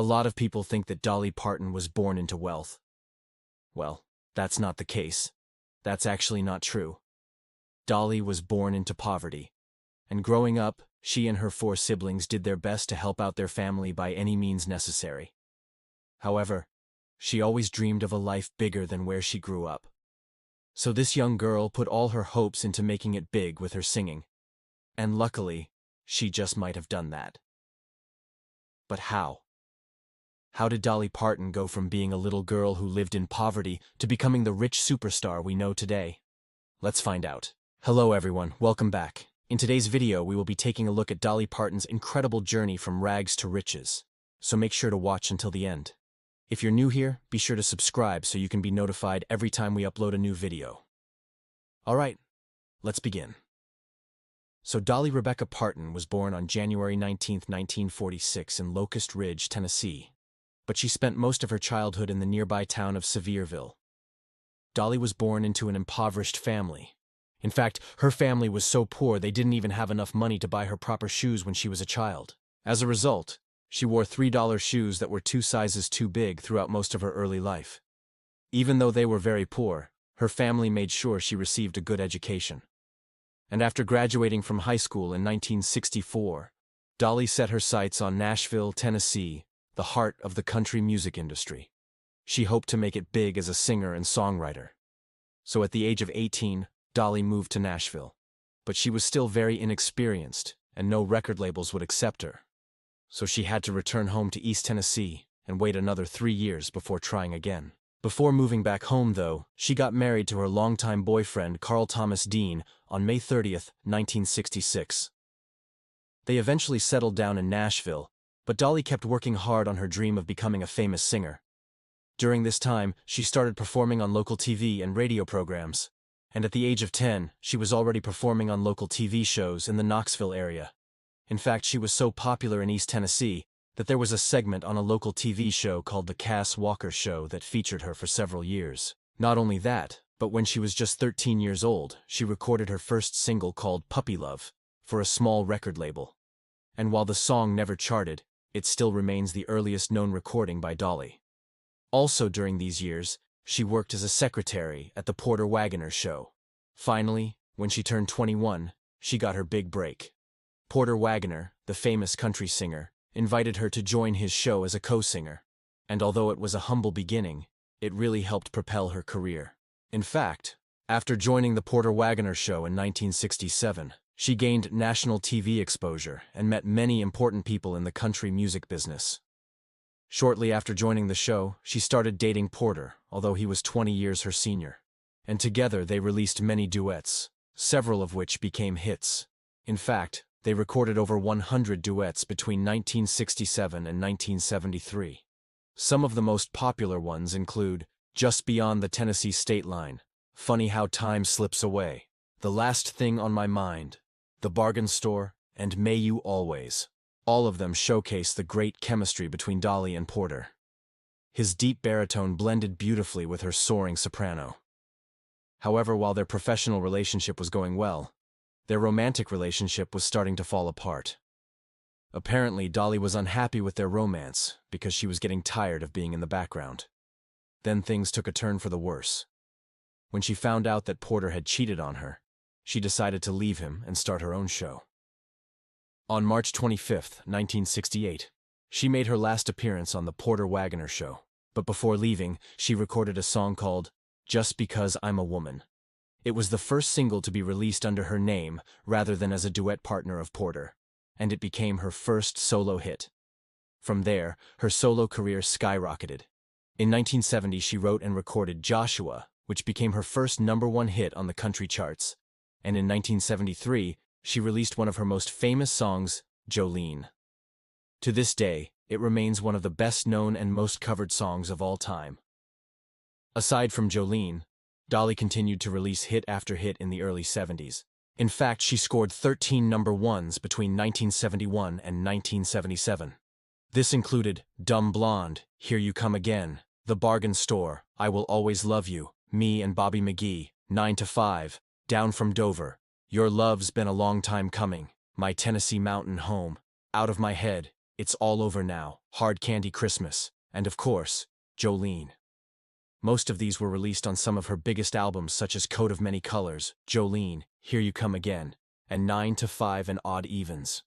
lot of people think that Dolly Parton was born into wealth. Well, that's not the case. That's actually not true. Dolly was born into poverty, and growing up, she and her 4 siblings did their best to help out their family by any means necessary. However, she always dreamed of a life bigger than where she grew up. So this young girl put all her hopes into making it big with her singing. And luckily, she just might have done that. But how? How did Dolly Parton go from being a little girl who lived in poverty to becoming the rich superstar we know today? Let's find out. Hello everyone, welcome back. In today's video, we will be taking a look at Dolly Parton's incredible journey from rags to riches. So make sure to watch until the end. If you're new here, be sure to subscribe so you can be notified every time we upload a new video. Alright, let's begin. So Dolly Rebecca Parton was born on January 19, 1946 in Locust Ridge, Tennessee, but she spent most of her childhood in the nearby town of Sevierville. Dolly was born into an impoverished family. In fact, her family was so poor they didn't even have enough money to buy her proper shoes when she was a child. As a result, she wore $3 shoes that were 2 sizes too big throughout most of her early life. Even though they were very poor, her family made sure she received a good education. And after graduating from high school in 1964, Dolly set her sights on Nashville, Tennessee, the heart of the country music industry. She hoped to make it big as a singer and songwriter. So at the age of 18, Dolly moved to Nashville. But she was still very inexperienced, and no record labels would accept her. So she had to return home to East Tennessee and wait another 3 years before trying again. Before moving back home, though, she got married to her longtime boyfriend Carl Thomas Dean on May 30, 1966. They eventually settled down in Nashville, but Dolly kept working hard on her dream of becoming a famous singer. During this time, she started performing on local TV and radio programs, and at the age of 10, she was already performing on local TV shows in the Knoxville area. In fact, she was so popular in East Tennessee that there was a segment on a local TV show called The Cass Walker Show that featured her for several years. Not only that, but when she was just 13 years old, she recorded her first single called Puppy Love for a small record label. And while the song never charted, it still remains the earliest known recording by Dolly. Also during these years, she worked as a secretary at the Porter Wagoner Show. Finally, when she turned 21, she got her big break. Porter Wagoner, the famous country singer, invited her to join his show as a co-singer. And although it was a humble beginning, it really helped propel her career. In fact, after joining the Porter Wagoner Show in 1967, she gained national TV exposure and met many important people in the country music business. Shortly after joining the show, she started dating Porter, although he was 20 years her senior. And together they released many duets, several of which became hits. In fact, they recorded over 100 duets between 1967 and 1973. Some of the most popular ones include Just Beyond the Tennessee State Line, Funny How Time Slips Away, The Last Thing on My Mind, The Bargain Store, and May You Always. All of them showcase the great chemistry between Dolly and Porter. His deep baritone blended beautifully with her soaring soprano. However, while their professional relationship was going well, their romantic relationship was starting to fall apart. Apparently, Dolly was unhappy with their romance because she was getting tired of being in the background. Then things took a turn for the worse. When she found out that Porter had cheated on her, she decided to leave him and start her own show. On March 25, 1968, she made her last appearance on the Porter Wagoner Show, but before leaving, she recorded a song called Just Because I'm a Woman. It was the first single to be released under her name rather than as a duet partner of Porter, and it became her first solo hit. From there, her solo career skyrocketed. In 1970, she wrote and recorded Joshua, which became her first #1 hit on the country charts, and in 1973, she released one of her most famous songs, Jolene. To this day, it remains one of the best-known and most covered songs of all time. Aside from Jolene, Dolly continued to release hit after hit in the early 70s. In fact, she scored 13 #1s between 1971 and 1977. This included Dumb Blonde, Here You Come Again, The Bargain Store, I Will Always Love You, Me and Bobby McGee, 9 to 5, Down from Dover, Your Love's Been a Long Time Coming, My Tennessee Mountain Home, Out of My Head, It's All Over Now, Hard Candy Christmas, and of course, Jolene. Most of these were released on some of her biggest albums such as Coat of Many Colors, Jolene, Here You Come Again, and 9 to 5 and Odd Evens.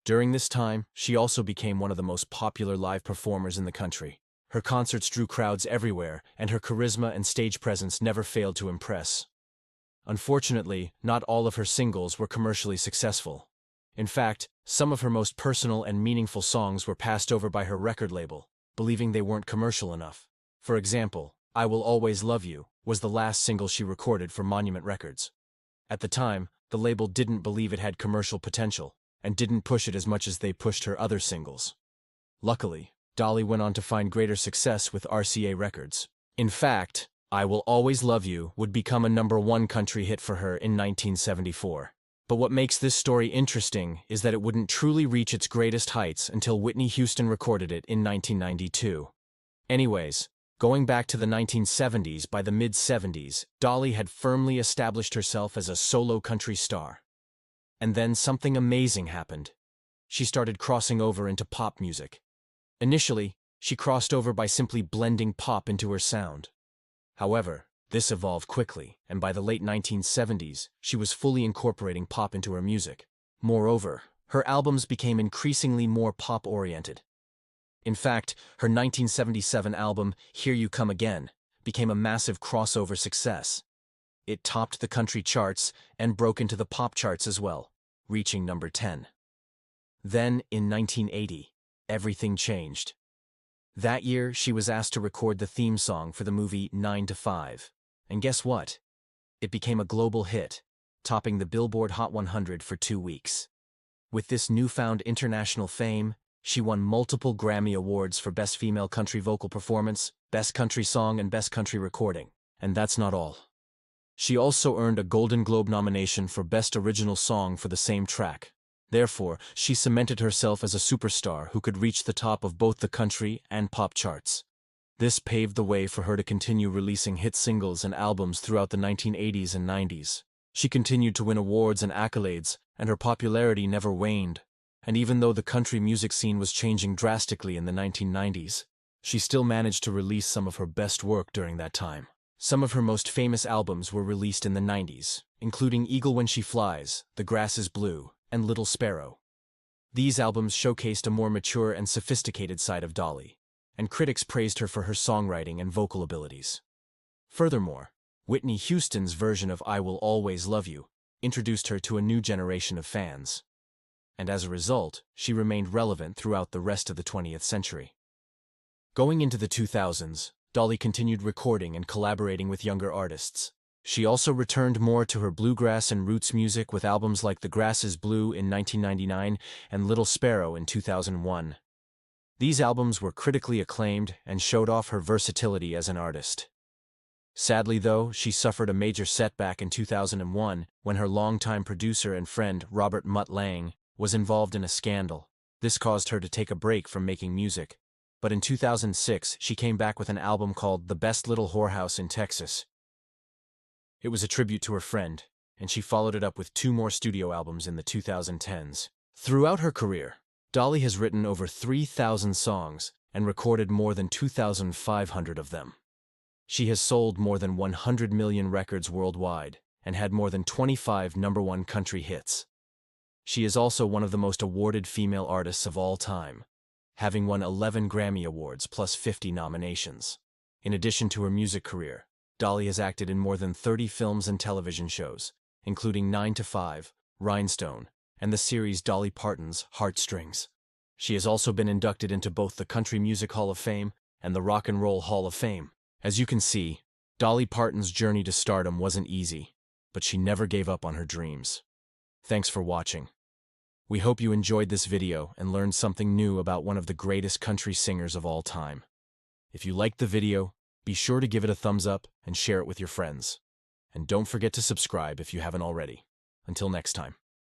During this time, she also became one of the most popular live performers in the country. Her concerts drew crowds everywhere, and her charisma and stage presence never failed to impress. Unfortunately, not all of her singles were commercially successful. In fact, some of her most personal and meaningful songs were passed over by her record label, believing they weren't commercial enough. For example, I Will Always Love You was the last single she recorded for Monument Records. At the time, the label didn't believe it had commercial potential, and didn't push it as much as they pushed her other singles. Luckily, Dolly went on to find greater success with RCA Records. In fact, I Will Always Love You would become a #1 country hit for her in 1974. But what makes this story interesting is that it wouldn't truly reach its greatest heights until Whitney Houston recorded it in 1992. Anyways, going back to the 1970s, by the mid-70s, Dolly had firmly established herself as a solo country star. And then something amazing happened. She started crossing over into pop music. Initially, she crossed over by simply blending pop into her sound. However, this evolved quickly, and by the late 1970s, she was fully incorporating pop into her music. Moreover, her albums became increasingly more pop-oriented. In fact, her 1977 album, Here You Come Again, became a massive crossover success. It topped the country charts and broke into the pop charts as well, reaching number 10. Then, in 1980, everything changed. That year, she was asked to record the theme song for the movie 9 to 5. And guess what? It became a global hit, topping the Billboard Hot 100 for 2 weeks. With this newfound international fame, she won multiple Grammy Awards for Best Female Country Vocal Performance, Best Country Song, and Best Country Recording. And that's not all. She also earned a Golden Globe nomination for Best Original Song for the same track. Therefore, she cemented herself as a superstar who could reach the top of both the country and pop charts. This paved the way for her to continue releasing hit singles and albums throughout the 1980s and 90s. She continued to win awards and accolades, and her popularity never waned. And even though the country music scene was changing drastically in the 1990s, she still managed to release some of her best work during that time. Some of her most famous albums were released in the 90s, including Eagle When She Flies, The Grass Is Blue, and Little Sparrow. These albums showcased a more mature and sophisticated side of Dolly, and critics praised her for her songwriting and vocal abilities. Furthermore, Whitney Houston's version of I Will Always Love You introduced her to a new generation of fans. And as a result, she remained relevant throughout the rest of the 20th century. Going into the 2000s, Dolly continued recording and collaborating with younger artists. She also returned more to her bluegrass and roots music with albums like The Grass Is Blue in 1999 and Little Sparrow in 2001. These albums were critically acclaimed and showed off her versatility as an artist. Sadly, though, she suffered a major setback in 2001 when her longtime producer and friend Robert Mutt Lange was involved in a scandal. This caused her to take a break from making music. But in 2006, she came back with an album called The Best Little Whorehouse in Texas. It was a tribute to her friend, and she followed it up with 2 more studio albums in the 2010s. Throughout her career, Dolly has written over 3,000 songs and recorded more than 2,500 of them. She has sold more than 100 million records worldwide and had more than 25 #1 country hits. She is also one of the most awarded female artists of all time, having won 11 Grammy Awards plus 50 nominations. In addition to her music career, Dolly has acted in more than 30 films and television shows, including 9 to 5, Rhinestone, and the series Dolly Parton's Heartstrings. She has also been inducted into both the Country Music Hall of Fame and the Rock and Roll Hall of Fame. As you can see, Dolly Parton's journey to stardom wasn't easy, but she never gave up on her dreams. Thanks for watching. We hope you enjoyed this video and learned something new about one of the greatest country singers of all time. If you liked the video, be sure to give it a thumbs up and share it with your friends. And don't forget to subscribe if you haven't already. Until next time.